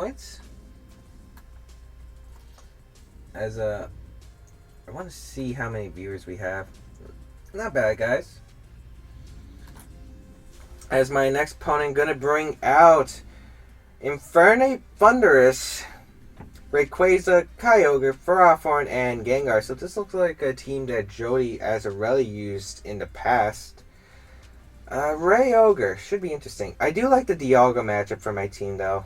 points. As I want to see how many viewers we have. Not bad, guys. As my next opponent, gonna bring out Infernape Thunderous, Rayquaza, Kyogre, Ferrothorn, and Gengar. So this looks like a team that Jody Azarelli used in the past. Ray should be interesting. I do like the Dialga matchup for my team, though.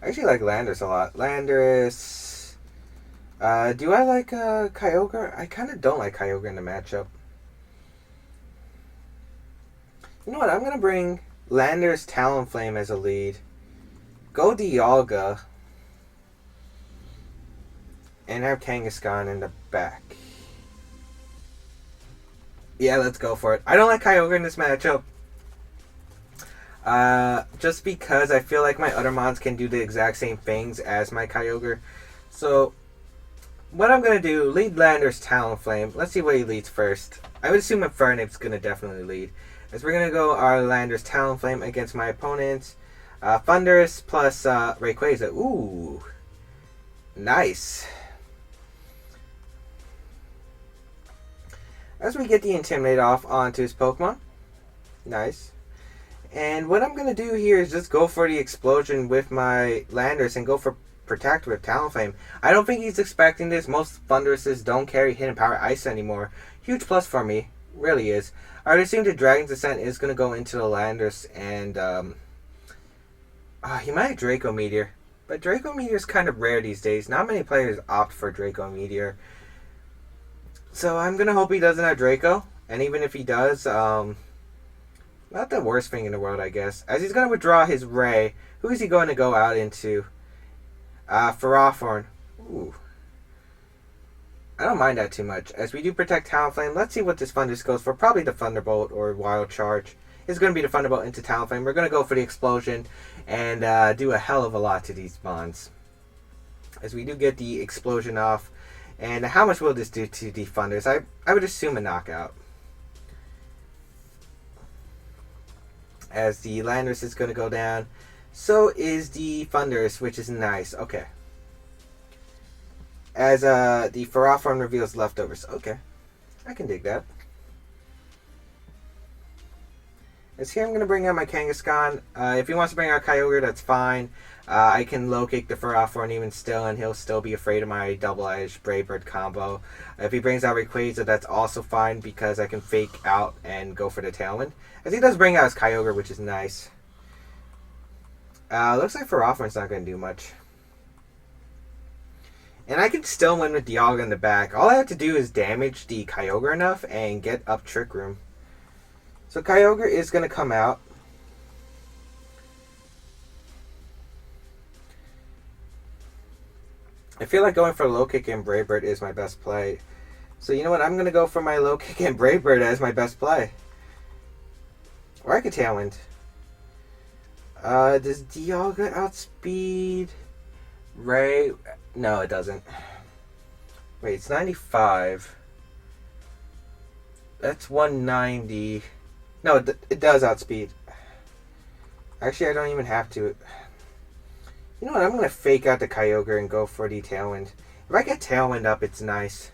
I actually like Landorus a lot. Landorus. Do I like Kyogre? I kind of don't like Kyogre in the matchup. You know what? I'm going to bring Landorus Talonflame as a lead. Go Dialga. And have Kangaskhan in the back. Yeah, let's go for it. I don't like Kyogre in this matchup. Just because I feel like my other mons can do the exact same things as my Kyogre. So, what I'm going to do, lead Landorus Talonflame. Let's see what he leads first. I would assume Infernape's going to definitely lead. As we're going to go our Landorus Talonflame against my opponent. Thunderous plus Rayquaza. Ooh. Nice. As we get the Intimidate off onto his Pokemon. Nice. And what I'm going to do here is just go for the Explosion with my Landorus and go for Protect with Talonflame. I don't think he's expecting this. Most Thunderouses don't carry Hidden Power Ice anymore. Huge plus for me. Really is. I would assume the Dragon's Descent is going to go into the Landorus and he might have Draco Meteor. But Draco Meteor is kind of rare these days. Not many players opt for Draco Meteor. So I'm going to hope he doesn't have Draco. And even if he does, not the worst thing in the world, I guess. As he's going to withdraw his Ray, who is he going to go out into? Ferrothorn. Ooh. I don't mind that too much. As we do protect Talonflame, let's see what this Thundurus goes for. Probably the Thunderbolt or Wild Charge. It's going to be the Thunderbolt into Talonflame. We're going to go for the Explosion and do a hell of a lot to these bonds. As we do get the Explosion off. And how much will this do to the Thundurus? I would assume a knockout. As the Landorus is going to go down. So is the Thundurus, which is nice. Okay. As the Ferrothorn reveals leftovers. Okay. I can dig that. As here I'm going to bring out my Kangaskhan. If he wants to bring out Kyogre, that's fine. I can low kick the Ferrothorn even still, and he'll still be afraid of my double-edged Brave Bird combo. If he brings out Rayquaza, that's also fine because I can fake out and go for the Tailwind. As he does bring out his Kyogre, which is nice. Looks like Ferrothorn's not going to do much. And I can still win with Dialga in the back. All I have to do is damage the Kyogre enough and get up Trick Room. So Kyogre is going to come out. I feel like going for low kick and Brave Bird is my best play. So you know what? I'm going to go for my low kick and Brave Bird as my best play. Or I could Tailwind. Does Dialga outspeed Ray? No, it doesn't. Wait, it's 95. That's 190. No, it does outspeed. Actually, I don't even have to. You know what? I'm going to fake out the Kyogre and go for the Tailwind. If I get Tailwind up, it's nice.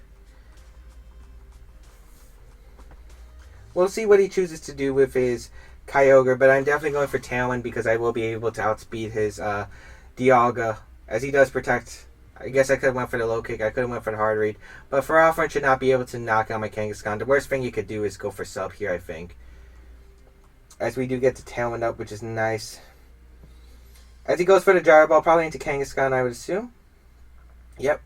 We'll see what he chooses to do with his Kyogre, but I'm definitely going for Tailwind because I will be able to outspeed his Dialga, as he does protect. I guess I could have went for the low kick. I could have went for the hard read. But Ferrothorn should not be able to knock out my Kangaskhan. The worst thing you could do is go for sub here, I think. As we do get the Tailwind up, which is nice. As he goes for the Gyro Ball, probably into Kangaskhan, I would assume. Yep.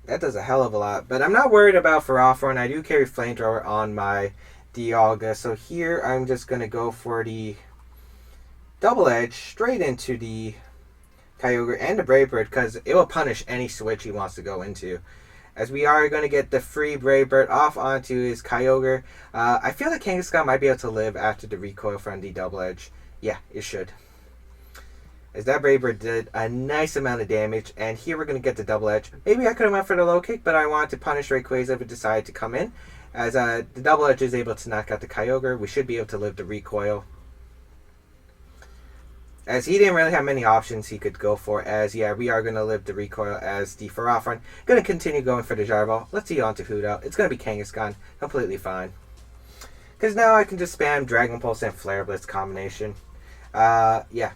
That does a hell of a lot. But I'm not worried about Ferrothorn. I do carry Flamethrower on my Dialga. So here, I'm just going to go for the Double Edge straight into the Kyogre and the Brave Bird, because it will punish any switch he wants to go into. As we are going to get the free Brave Bird off onto his Kyogre. I feel like Kangaskhan might be able to live after the recoil from the Double Edge. Yeah, it should. As that Brave Bird did a nice amount of damage. And here we're going to get the Double Edge. Maybe I could have went for the low kick, but I wanted to punish Rayquaza if it decided to come in. As the Double Edge is able to knock out the Kyogre, we should be able to live the recoil. as he didn't really have many options he could go for. As yeah, we are gonna live the recoil as the Ferrothorn. Gonna continue going for the Gyro Ball. Let's see on to Hudo. It's gonna be Kangaskhan. Completely fine. Because now I can just spam Dragon Pulse and Flare Blitz combination. Yeah.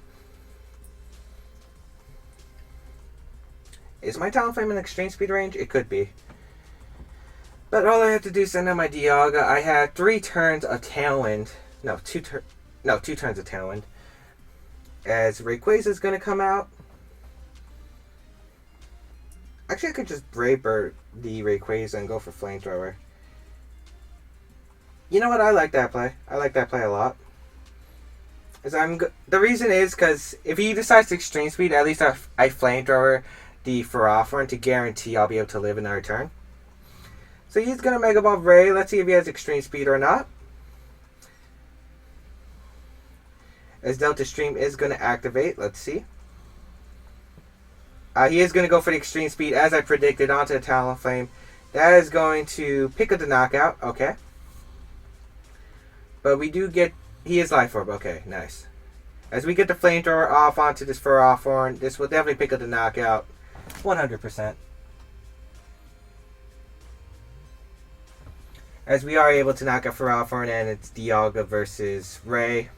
Is my Talonflame in extreme speed range? It could be. But all I have to do is send out my Dialga. I had 3 turns of Tailwind. No, 2 turns of Tailwind. As Rayquaza is going to come out. Actually, I could just Brave Bird the Rayquaza and go for Flamethrower. You know what? I like that play. I like that play a lot. The reason is because if he decides to extreme speed, at least I Flamethrower the Ferrothorn to guarantee I'll be able to live another turn. So he's going to Mega Ball Ray. Let's see if he has extreme speed or not. As Delta Stream is going to activate. Let's see. He is going to go for the extreme speed as I predicted onto the Talonflame. That is going to pick up the knockout. Okay. But we do get... He is Life Orb. Okay, nice. As we get the Flamethrower off onto this Ferrothorn, this will definitely pick up the knockout. 100%. As we are able to knock out Ferrothorn and it's Dialga versus Ray.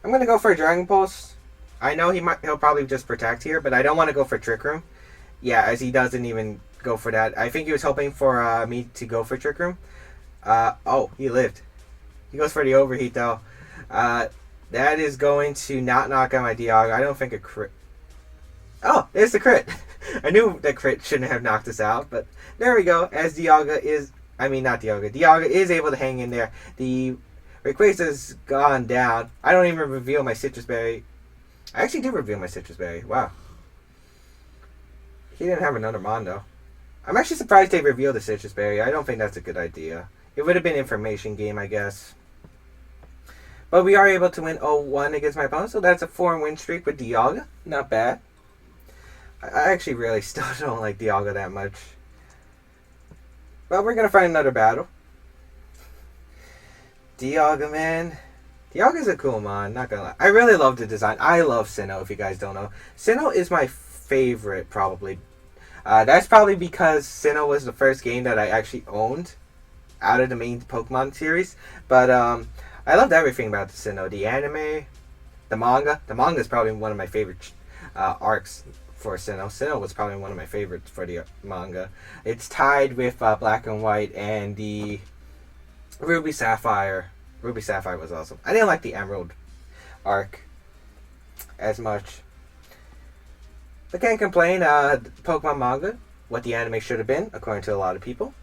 I'm going to go for a Dragon Pulse. I know he'll probably just protect here, but I don't want to go for Trick Room. Yeah, as he doesn't even go for that. I think he was hoping for me to go for Trick Room. Oh, he lived. He goes for the Overheat though. That is going to not knock out my Dialga. I don't think a crit... Oh, there's the crit. I knew that crit shouldn't have knocked us out, but there we go. As Dialga is... I mean, not Dialga. Dialga is able to hang in there. The Rayquaza's gone down. I don't even reveal my Citrus Berry. I actually did reveal my Citrus Berry. Wow. He didn't have another Mondo. I'm actually surprised they revealed the Citrus Berry. I don't think that's a good idea. It would have been information game, I guess. But we are able to win 0-1 against my opponent, so that's a 4-win streak with Dialga. Not bad. I actually really still don't like Dialga that much. Well, we're going to find another battle. Dialga, man. Dialga's a cool mon, not going to lie. I really love the design. I love Sinnoh, if you guys don't know. Sinnoh is my favorite, probably. That's probably because Sinnoh was the first game that I actually owned out of the main Pokemon series. But I loved everything about the Sinnoh. The anime, the manga. The manga is probably one of my favorite arcs for Sinnoh. Sinnoh was probably one of my favorites for the manga. It's tied with Black and White and the Ruby Sapphire. Ruby Sapphire was awesome. I didn't like the Emerald arc as much. I can't complain. Pokemon manga, what the anime should have been, according to a lot of people.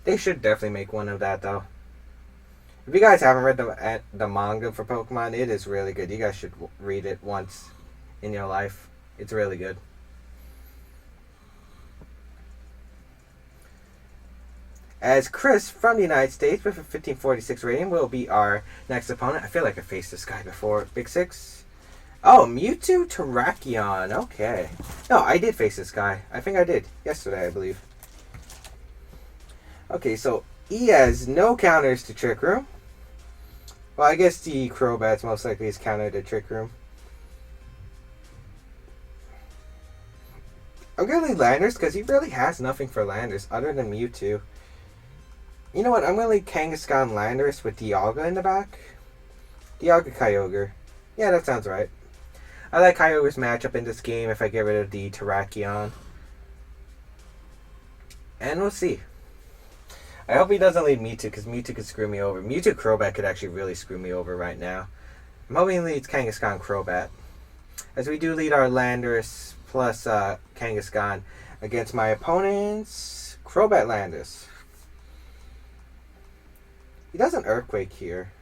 They should definitely make one of that, though. If you guys haven't read the manga for Pokemon, it is really good. You guys should read it once in your life. It's really good. As Chris from the United States with a 1546 rating will be our next opponent. I feel like I faced this guy before. Big Six. Oh, Mewtwo Terrakion. Okay. No, I did face this guy. I think I did. Yesterday, I believe. Okay, so he has no counters to Trick Room. Well, I guess the Crobat's most likely is counter to Trick Room. I'm going to leave Landers because he really has nothing for Landers other than Mewtwo. You know what? I'm going to leave Kangaskhan Landers with Dialga in the back. Dialga Kyogre. Yeah, that sounds right. I like Kyogre's matchup in this game if I get rid of the Terrakion. And we'll see. I hope he doesn't lead Mewtwo because Mewtwo could screw me over. Mewtwo Crobat could actually really screw me over right now. I'm hoping he leads Kangaskhan Crobat. As we do lead our Landers plus Kangaskhan against my opponent's Crobat Landers. He does an Earthquake here.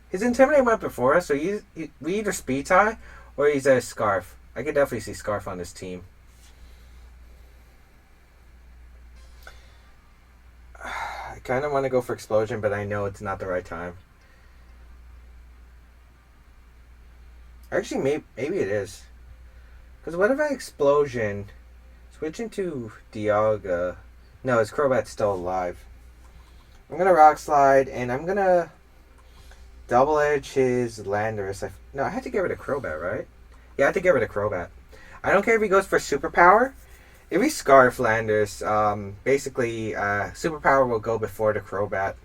His Intimidate went before us, so we either Speed Tie or he's a Scarf. I could definitely see Scarf on this team. I kind of want to go for Explosion, but I know it's not the right time. Actually, maybe it is. Because what if I Explosion, switch into Dialga? No, his Crobat's still alive. I'm gonna Rock Slide, and I'm gonna Double Edge his Landorus. No, I had to get rid of Crobat, right? Yeah, I had to get rid of Crobat. I don't care if he goes for Superpower. If he Scarf Landorus, basically, Superpower will go before the Crobat.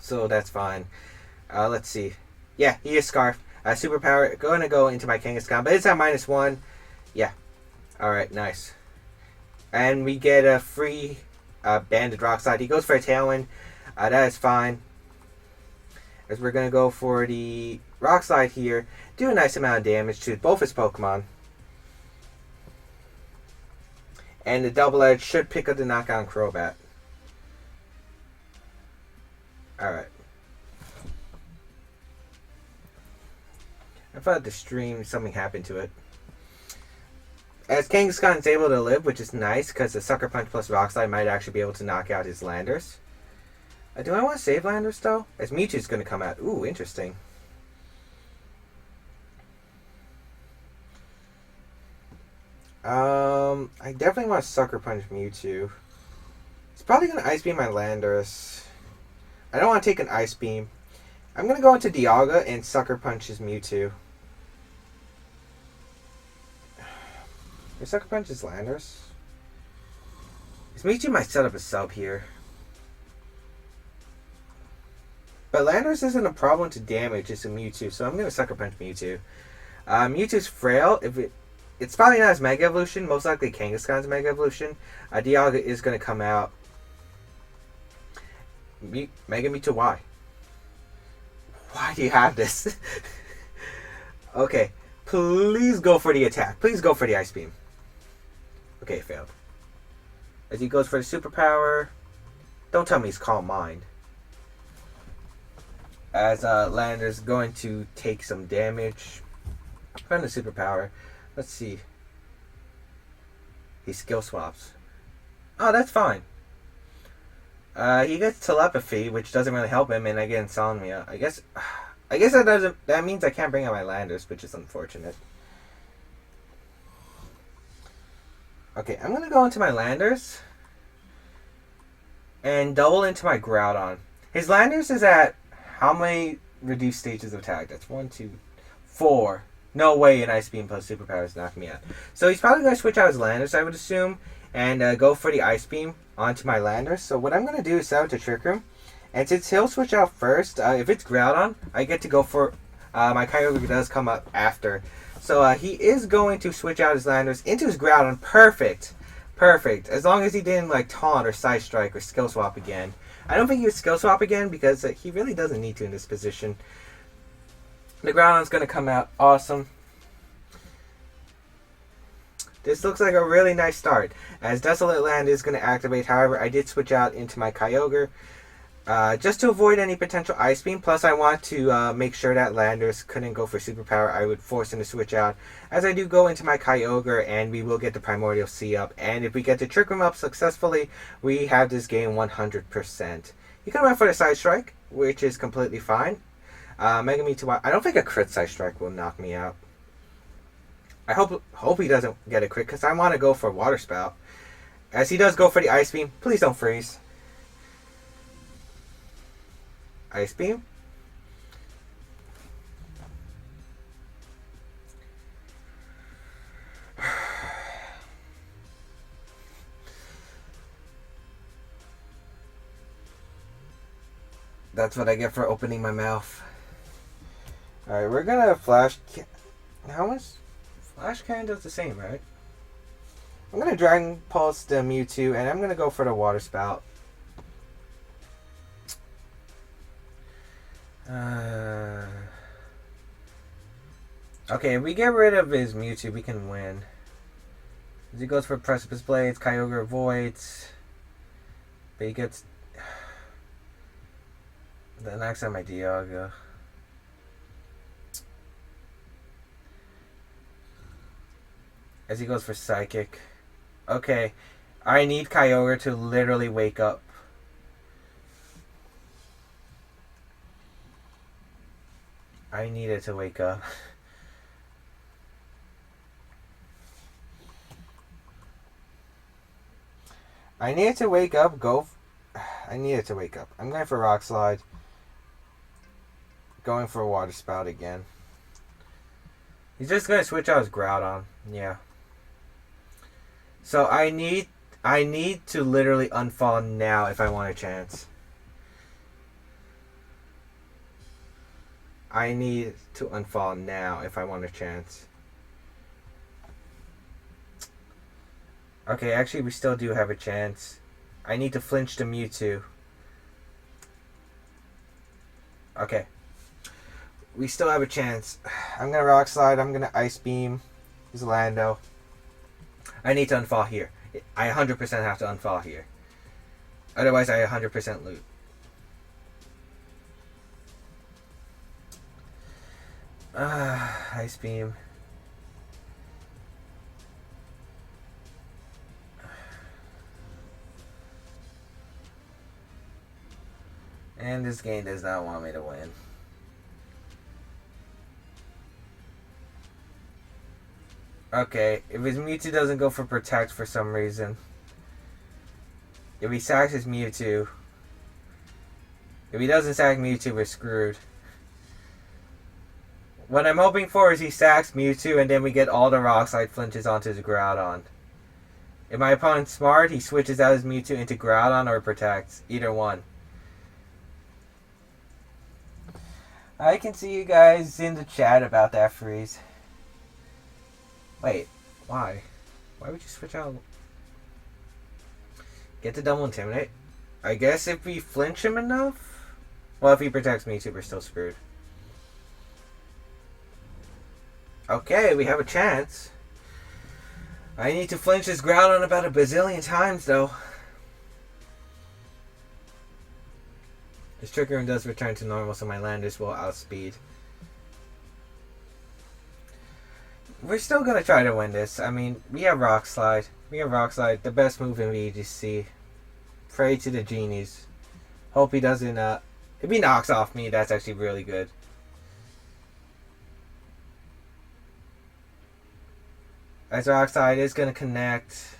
So that's fine. Let's see. Yeah, he is Scarf. Superpower, going to go into my Kangaskhan, but it's at -1. Yeah. Alright, nice. And we get a free Banded Rock Slide. He goes for a Tailwind. That is fine. As we're going to go for the Rock Slide here. Do a nice amount of damage to both his Pokemon. And the Double Edge should pick up the knockout Crobat. Alright. I thought the stream, something happened to it. As Kangaskhan is able to live, which is nice, because the Sucker Punch plus Rock Slide might actually be able to knock out his Landers. Do I want to save Landers, though? As Mewtwo's going to come out. Ooh, interesting. I definitely want to Sucker Punch Mewtwo. He's probably going to Ice Beam my Landers. I don't want to take an Ice Beam. I'm going to go into Dialga and Sucker Punch his Mewtwo. Your Sucker Punch his Landers. His Mewtwo might set up a sub here. But Landers isn't a problem to damage, it's a Mewtwo, so I'm going to Sucker Punch Mewtwo. Mewtwo's frail. It's probably not his Mega Evolution, most likely Kangaskhan's Mega Evolution. Dialga is going to come out. Mega Mewtwo, why? Why do you have this? Okay, please go for the attack. Please go for the Ice Beam. Okay, failed. As he goes for the Superpower. Don't tell me he's Calm Mind. As Lander's going to take some damage from the Superpower. Let's see. He skill swaps. Oh, that's fine. He gets Telepathy, which doesn't really help him, and I get Insomnia. I guess that means I can't bring out my Landers, which is unfortunate. Okay, I'm gonna go into my Landers and double into my Groudon. His Landers is at how many reduced stages of attack? That's 1, 2, 4. No way an Ice Beam plus Superpower is knocking me out. So he's probably going to switch out his Landers, I would assume, and go for the Ice Beam onto my Landers. So what I'm going to do is set up the Trick Room. And since he'll switch out first, if it's Groudon, I get to go for... my Kyogre does come up after. So he is going to switch out his Landers into his Groudon. Perfect. Perfect. As long as he didn't like Taunt or Side Strike or Skill Swap again. I don't think he would Skill Swap again because he really doesn't need to in this position. The Groudon's going to come out. Awesome. This looks like a really nice start. As Desolate Land is going to activate. However, I did switch out into my Kyogre. Just to avoid any potential Ice Beam. Plus, I want to make sure that Landers couldn't go for Superpower. I would force him to switch out. As I do go into my Kyogre, and we will get the Primordial Sea up. And if we get the Trick Room up successfully, we have this game 100%. You can run for the Side Strike, which is completely fine. Mega Mewtwo, I don't think a crit Side Strike will knock me out. I hope he doesn't get a crit, because I want to go for Water Spout. As he does go for the Ice Beam, please don't freeze. Ice Beam. That's what I get for opening my mouth. Alright, we're gonna Flash... How much? Flash Cannon does the same, right? I'm gonna Dragon Pulse the Mewtwo, and I'm gonna go for the Water Spout. Okay, if we get rid of his Mewtwo, we can win. As he goes for Precipice Blades, Kyogre avoids. But he gets... the next time my Dialga. As he goes for Psychic. Okay, I need Kyogre to literally wake up. I need it to wake up. I need it to wake up, go... I needed to wake up. I'm going for Rock Slide. Going for a Water Spout again. He's just going to switch out his Groudon. Yeah. So I need to literally unfall now if I want a chance. I need to unfall now if I want a chance. Okay, actually we still do have a chance. I need to flinch the Mewtwo. Okay. We still have a chance. I'm going to Rock Slide. I'm going to Ice Beam. He's Lando. I need to unfall here. I 100% have to unfall here. Otherwise, I 100% loot. Ice Beam. And this game does not want me to win. Okay, if his Mewtwo doesn't go for Protect for some reason. If he sacks his Mewtwo. If he doesn't sack Mewtwo, we're screwed. What I'm hoping for is he sacks Mewtwo and then we get all the Rock Slide flinches onto his Groudon. If my opponent's smart, he switches out his Mewtwo into Groudon or Protects. Either one. I can see you guys in the chat about that freeze. Wait, why? Why would you switch out? Get the double Intimidate? I guess if we flinch him enough? Well, if he protects me too, we're still screwed. Okay, we have a chance. I need to flinch this Groudon about a bazillion times, though. His Trick Room does return to normal, so my Landers will outspeed. We're still going to try to win this. I mean, we have Rock Slide. The best move in VGC. Pray to the genies. Hope he doesn't, if he knocks off me, that's actually really good. As Rock Slide is going to connect.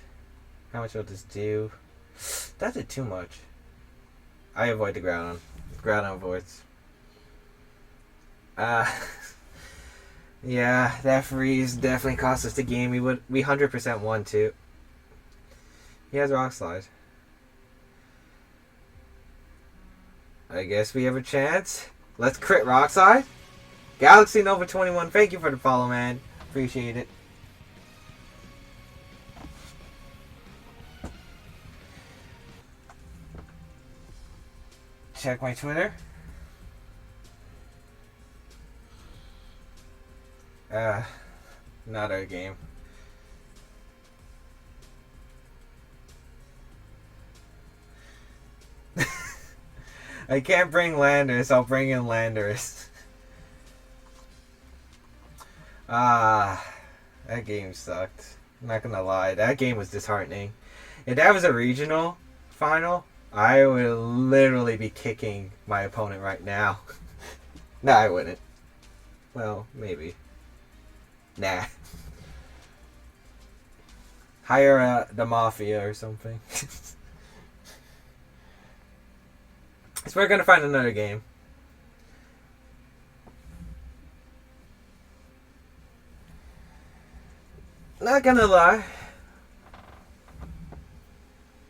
How much will this do? That did too much. I avoid the Groudon. Groudon avoids. Yeah, that freeze definitely cost us the game. We 100% won too. He has Rock Slide. I guess we have a chance. Let's crit Rock Slide. Galaxy Nova 21, thank you for the follow, man. Appreciate it. Check my Twitter. Not our game. I can't bring Landers, I'll bring in Landers. That game sucked. I'm not gonna lie, that game was disheartening. If that was a regional final, I would literally be kicking my opponent right now. No, I wouldn't. Well, maybe. Nah. Hire the Mafia or something. So we're gonna find another game. Not gonna lie.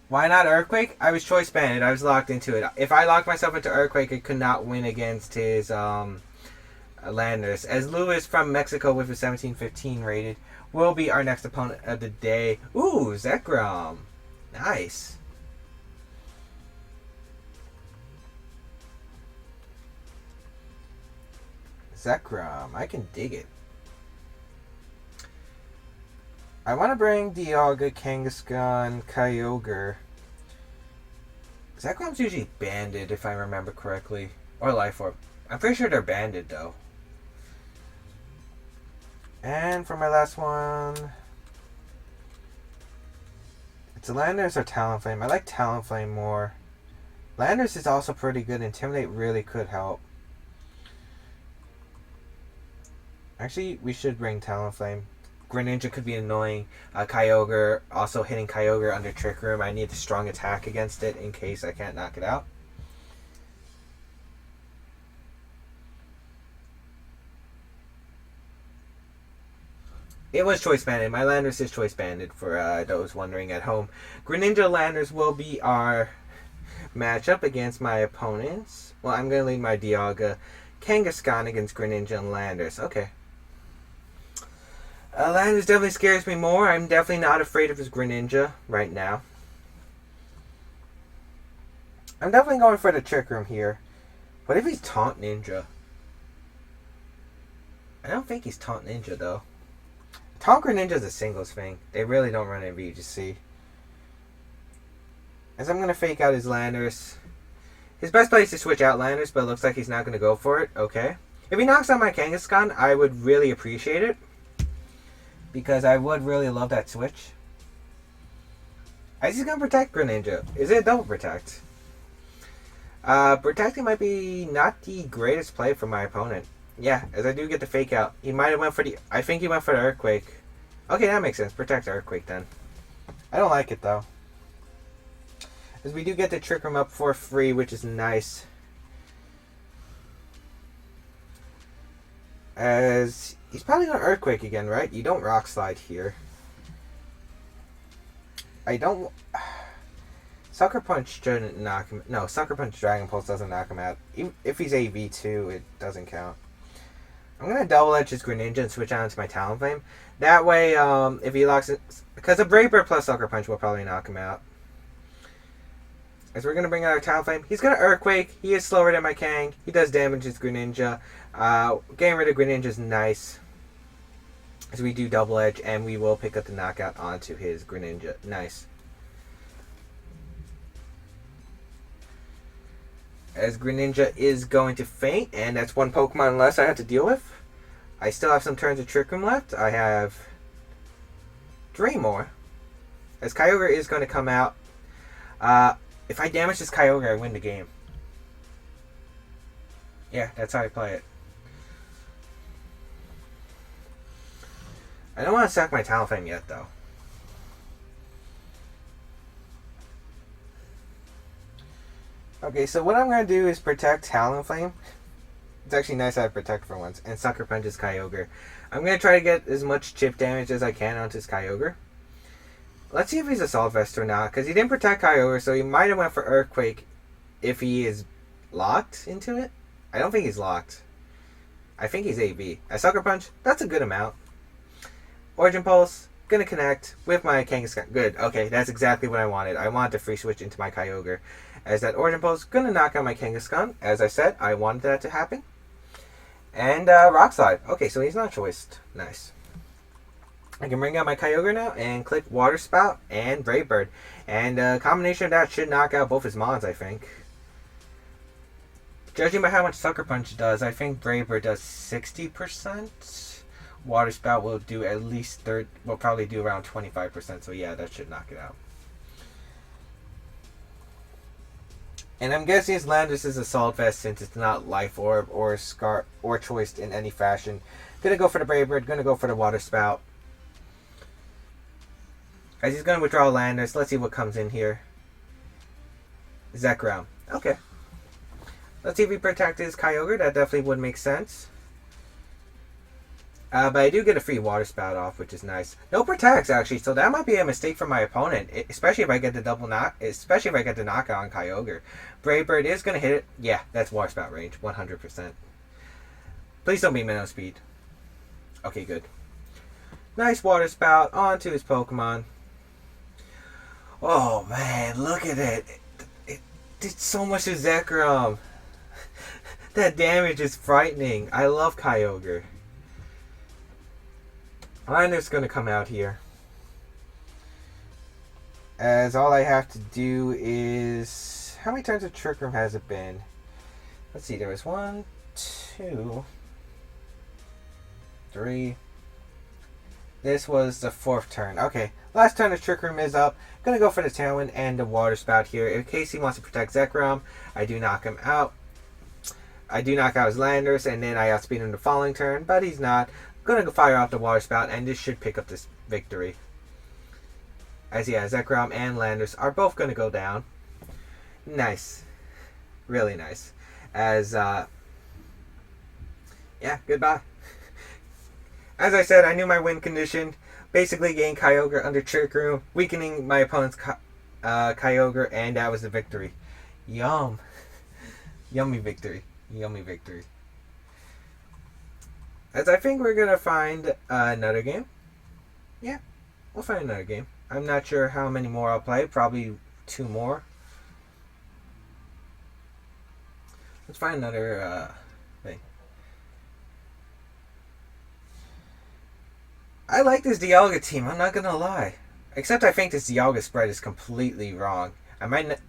Why not Earthquake? I was choice banded. I was locked into it. If I locked myself into Earthquake, I could not win against his Landers. As Lewis from Mexico with a 1715 rated will be our next opponent of the day. Ooh, Zekrom. Nice. Zekrom. I can dig it. I want to bring Dialga, Kangaskhan, Kyogre. Zekrom's usually banded, if I remember correctly. Or Life Orb. I'm pretty sure they're banded, though. And for my last one... It's Landers or Talonflame. I like Talonflame more. Landers is also pretty good. Intimidate really could help. Actually, we should bring Talonflame. Greninja could be annoying. Kyogre, also hitting Kyogre under Trick Room. I need a strong attack against it in case I can't knock it out. It was choice banded. My Landers is choice banded for those wondering at home. Greninja Landers will be our matchup against my opponents. Well, I'm going to lead my Dialga Kangaskhan against Greninja and Landers. Okay. Landers definitely scares me more. I'm definitely not afraid of his Greninja right now. I'm definitely going for the Trick Room here. What if he's Taunt Ninja? I don't think he's Taunt Ninja, though. Taunt Greninja is a singles thing. They really don't run in VGC. As I'm going to fake out his Landers. His best play is to switch out Landers, but it looks like he's not going to go for it. Okay. If he knocks out my Kangaskhan, I would really appreciate it. Because I would really love that switch. Is he going to protect Greninja? Is it a double protect? Protecting might be not the greatest play for my opponent. Yeah, as I do get the fake out. He might have went for the... I think he went for the Earthquake. Okay, that makes sense. Protect Earthquake then. I don't like it though. As we do get the Trick Room up for free, which is nice. As he's probably going to Earthquake again, right? You don't Rock Slide here. I don't... Sucker Punch shouldn't knock him... No, Sucker Punch Dragon Pulse doesn't knock him out. Even if he's AV2, it doesn't count. I'm going to double edge his Greninja and switch on to my Talonflame. That way, if he locks it... Because a Brave Bird plus Sucker Punch will probably knock him out. As we're going to bring out our Talonflame. He's going to Earthquake. He is slower than my Kang. He does damage his Greninja. Getting rid of Greninja is nice. As we do double edge, and we will pick up the knockout onto his Greninja. Nice. As Greninja is going to faint, and that's one Pokemon less I have to deal with. I still have some turns of Trick Room left. I have 3 more. As Kyogre is going to come out. If I damage this Kyogre, I win the game. Yeah, that's how I play it. I don't want to sack my Talonflame yet, though. Okay, so what I'm going to do is protect Talonflame. It's actually nice I have Protect for once. And Sucker Punch his Kyogre. I'm going to try to get as much chip damage as I can onto his Kyogre. Let's see if he's Assault Vest or not. Because he didn't protect Kyogre, so he might have went for Earthquake if he is locked into it. I don't think he's locked. I think he's AV. A Sucker Punch, that's a good amount. Origin Pulse, gonna connect with my Kangaskhan. Good, okay, that's exactly what I wanted. I wanted to free switch into my Kyogre. As that Origin Pulse, gonna knock out my Kangaskhan. As I said, I wanted that to happen. And Rock Slide. Okay, so he's not choiced. Nice. I can bring out my Kyogre now and click Water Spout and Brave Bird. And a combination of that should knock out both his Mons, I think. Judging by how much Sucker Punch does, I think Brave Bird does 60%. Water Spout will do at least will probably do around 25%. So yeah, that should knock it out. And I'm guessing his Landers is Assault Vest since it's not Life Orb or Scar or choiced in any fashion. Gonna go for the Brave Bird, gonna go for the Water Spout. As he's gonna withdraw Landers, let's see what comes in here. Zekrom. Okay. Let's see if he protected his Kyogre. That definitely would make sense. But I do get a free Water Spout off, which is nice. No protects, actually, so that might be a mistake for my opponent, especially if I get the especially if I get the knockout on Kyogre. Brave Bird is going to hit it. Yeah, that's Water Spout range, 100%. Please don't be Minnow Speed. Okay, good. Nice Water Spout onto his Pokemon. Oh, man, look at it. It did so much to Zekrom. That damage is frightening. I love Kyogre. Linder's going to come out here. As all I have to do is... How many turns of Trick Room has it been? Let's see, there was 1, 2, 3. This was the 4th turn. Okay, last turn of Trick Room is up. Gonna go for the Tailwind and the Water Spout here. In case he wants to protect Zekrom, I do knock him out. I do knock out his Landers, and then I outspeed him the following turn, but he's not. I'm going to fire off the Water Spout, and this should pick up this victory. As yeah, Zekrom and Landers are both going to go down. Nice. Really nice. As, yeah, goodbye. As I said, I knew my win condition. Basically, gain Kyogre under Trick Room, weakening my opponent's Kyogre, and that was the victory. Yum. Yummy victory. Yummy victory. As I think we're going to find another game. Yeah, we'll find another game. I'm not sure how many more I'll play. Probably 2 more. Let's find another thing. I like this Dialga team, I'm not going to lie. Except I think this Dialga spread is completely wrong. I might not...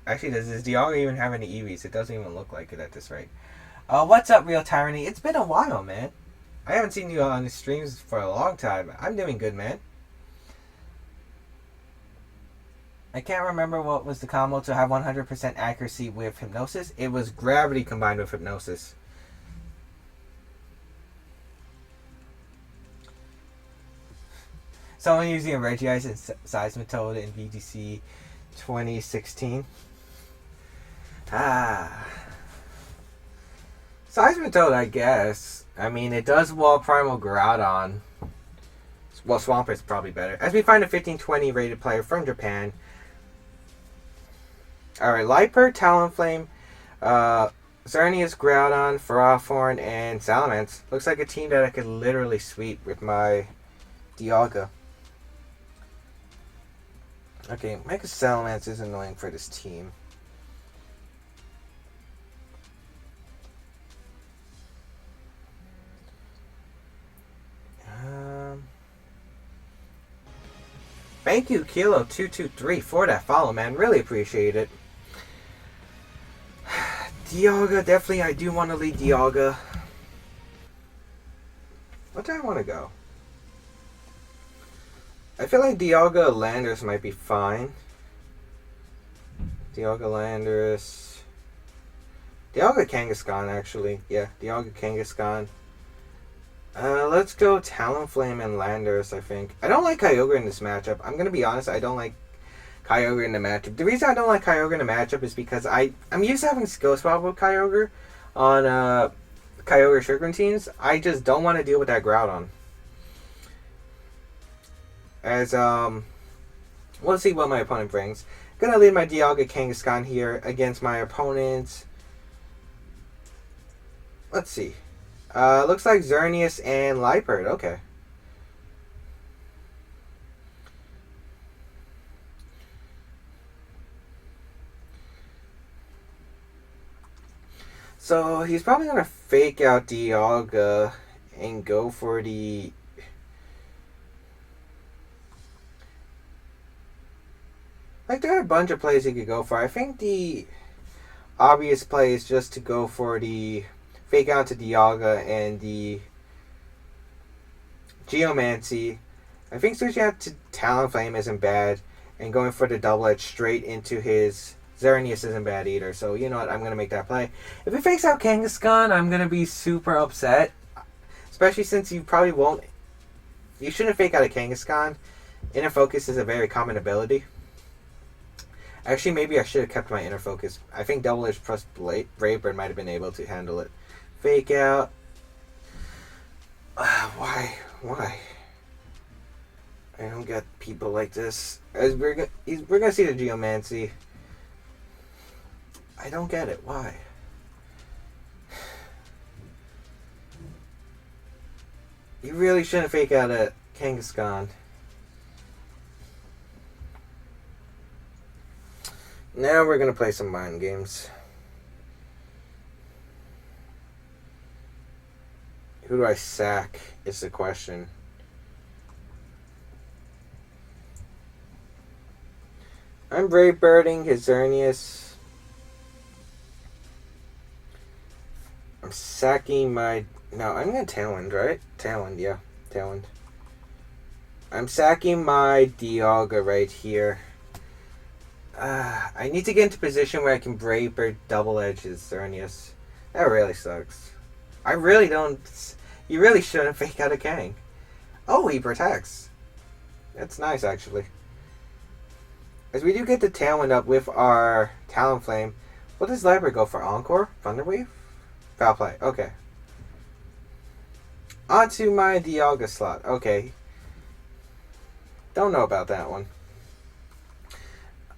Actually, does this Dialga even have any EVs? It doesn't even look like it at this rate. What's up, Real Tyranny? It's been a while, man. I haven't seen you on the streams for a long time. I'm doing good, man. I can't remember what was the combo to have 100% accuracy with Hypnosis. It was Gravity combined with Hypnosis. Someone using a Regice and Seismitoad in VGC 2016. Seismitoad, I guess. I mean, it does wall Primal Groudon. Well, Swamper's probably better. As we find a 1520 rated player from Japan. Alright, Liper, Talonflame, Xerneas, Groudon, Ferrothorn, and Salamence. Looks like a team that I could literally sweep with my Dialga. Okay, Mega Salamence is annoying for this team. Thank you, Kilo223, for that follow, man. Really appreciate it. Dialga, definitely I do want to lead Dialga. What do I want to go? I feel like Dialga Landers might be fine. Dialga Landers. Dialga Kangaskhan, actually. Yeah, Dialga Kangaskhan. Let's go Talonflame and Landers, I think. I don't like Kyogre in this matchup. I'm going to be honest, I don't like Kyogre in the matchup. The reason I don't like Kyogre in the matchup is because I'm used to having Skill Swap with Kyogre on Kyogre Sugar teams. I just don't want to deal with that Groudon. As, we'll see what my opponent brings. Gonna lead my Dialga Kangaskhan here against my opponent. Let's see. Looks like Xerneas and Liepard. Okay. So he's probably gonna fake out Dialga and go for the... Like, there are a bunch of plays he could go for. I think the obvious play is just to go for the fake out to Dialga and the Geomancy. I think switching out to Talonflame isn't bad, and going for the double edge straight into his Xerneas isn't bad either. So, you know what? I'm going to make that play. If he fakes out Kangaskhan, I'm going to be super upset. Especially since you probably won't... You shouldn't fake out a Kangaskhan. Inner Focus is a very common ability. Actually, maybe I should have kept my Inner Focus. I think Double Edge plus Brave might have been able to handle it. Fake out. Why? I don't get people like this. As we're gonna see the Geomancy. I don't get it. Why? You really shouldn't fake out a Kangaskhan. Now we're gonna play some mind games. Who do I sack is the question. I'm Brave Birding his Xerneas. I'm sacking my... No, I'm gonna Tailwind, right? Tailwind, yeah. Tailwind. I'm sacking my Dialga right here. I need to get into position where I can Brave Bird double edge his Xerneas. That really sucks. I really don't... You really shouldn't fake out a Kang. Oh, he protects. That's nice, actually. As we do get the Tailwind up with our Talonflame, what does Library go for? Encore? Thunderwave? Foul play. Okay. On to my Dialga slot. Okay. Don't know about that one.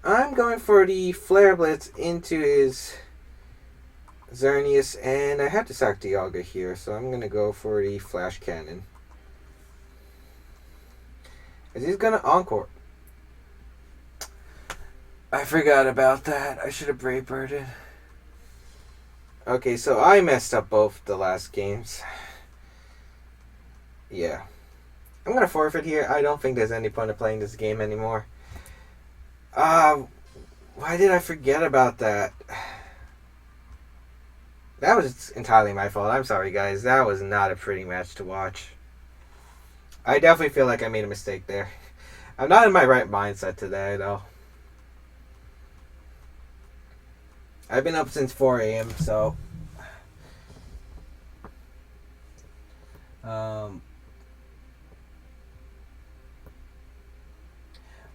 I'm going for the Flare Blitz into his Xerneas, and I have to sack Dialga here, so I'm going to go for the Flash Cannon. As he's going to Encore. I forgot about that. I should have Brave Birded. Okay, so I messed up both the last games. Yeah. I'm going to forfeit here. I don't think there's any point of playing this game anymore. Why did I forget about that? That was entirely my fault. I'm sorry, guys. That was not a pretty match to watch. I definitely feel like I made a mistake there. I'm not in my right mindset today, though. I've been up since 4 a.m., so...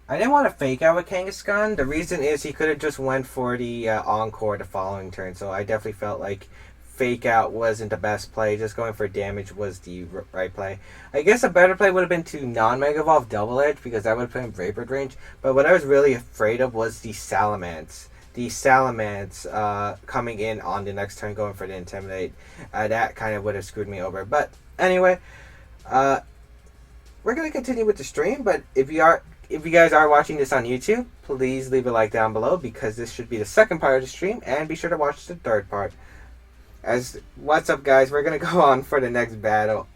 I didn't want to fake out with Kangaskhan. The reason is he could have just went for the Encore the following turn, so I definitely felt like fake out wasn't the best play. Just going for damage was the right play. I guess a better play would have been to non-Mega Evolve Double Edge, because that would have put him Vapor range, but what I was really afraid of was the Salamence. The Salamence coming in on the next turn going for the Intimidate. That kind of would have screwed me over. But anyway, we're going to continue with the stream, but if you guys are watching this on YouTube, please leave a like down below, because this should be the second part of the stream, and be sure to watch the third part. What's up, guys? We're going to go on for the next battle.